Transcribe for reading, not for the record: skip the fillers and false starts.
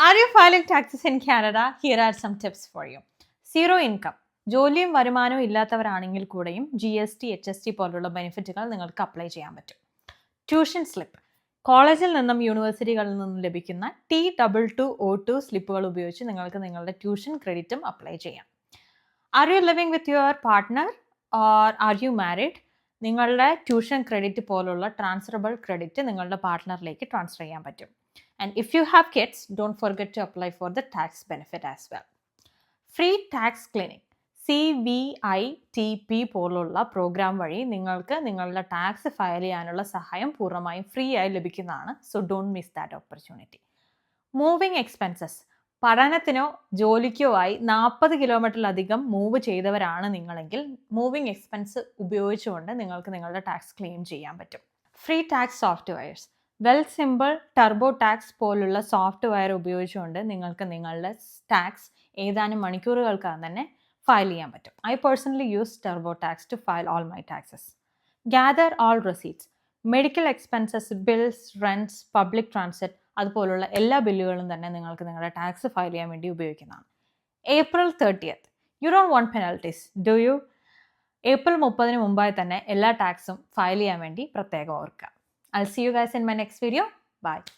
Are you filing taxes in Canada? Here are some tips for you. Zero income. ജോലിയും വരുമാനവും ഇല്ലാത്തവരാണെങ്കിൽ കൂടെയും GST, HST പോലുള്ള ബെനിഫിറ്റുകൾ നിങ്ങൾക്ക് apply ചെയ്യാൻ പറ്റും. Tuition slip. കോളേജിൽ നിന്നും യൂണിവേഴ്സിറ്റികളിൽ നിന്നും ലഭിക്കുന്ന T2202 സ്ലിപ്പുകൾ ഉപയോഗിച്ച് നിങ്ങൾക്ക് നിങ്ങളുടെ ട്യൂഷൻ ക്രെഡിറ്റും അപ്ലൈ ചെയ്യാം. Are you living with your partner or are you married? നിങ്ങളുടെ ട്യൂഷൻ ക്രെഡിറ്റ് പോലുള്ള ട്രാൻസ്ഫറബിൾ ക്രെഡിറ്റ് നിങ്ങളുടെ പാർട്ട്ണറിലേക്ക് ട്രാൻസ്ഫർ ചെയ്യാൻ പറ്റും. And if you have kids, don't forget to apply for the tax benefit as well. Free tax clinic CVITP പോലുള്ള programme വഴി നിങ്ങൾക്ക് നിങ്ങളുടെ tax file ചെയ്യാനുള്ള സഹായം പൂർണ്ണമായും ഫ്രീ ആയി ലഭിക്കുന്നതാണ്. So don't miss that opportunity. Moving expenses. പഠനത്തിനോ ജോലിക്കോ ആയി 40 കിലോമീറ്ററിലധികം മൂവ് ചെയ്തവരാണ് നിങ്ങളെങ്കിൽ മൂവിങ് എക്സ്പെൻസ് ഉപയോഗിച്ചുകൊണ്ട് നിങ്ങൾക്ക് നിങ്ങളുടെ ടാക്സ് ക്ലെയിം ചെയ്യാൻ പറ്റും. Free tax softwares. Wealthsimple, TurboTax പോലുള്ള സോഫ്റ്റ്വെയർ ഉപയോഗിച്ചുകൊണ്ട് നിങ്ങൾക്ക് നിങ്ങളുടെ ടാക്സ് ഏതാനും മണിക്കൂറുകൾക്കകം തന്നെ ഫയൽ ചെയ്യാൻ പറ്റും. I personally use TurboTax to file all my taxes. Gather all receipts. Medical expenses, bills, rents, public transport അതുപോലുള്ള എല്ലാ ബില്ലുകളും തന്നെ നിങ്ങൾക്ക് നിങ്ങളുടെ ടാക്സ് ഫയൽ ചെയ്യാൻ വേണ്ടി ഉപയോഗിക്കുന്നതാണ്. April 30th. You don't want penalties, do you? April 30 മുമ്പായി തന്നെ എല്ലാ ടാക്സും ഫയൽ ചെയ്യാൻ വേണ്ടി പ്രത്യേകം ഓർക്കുക. I'll see you guys in my next video. Bye.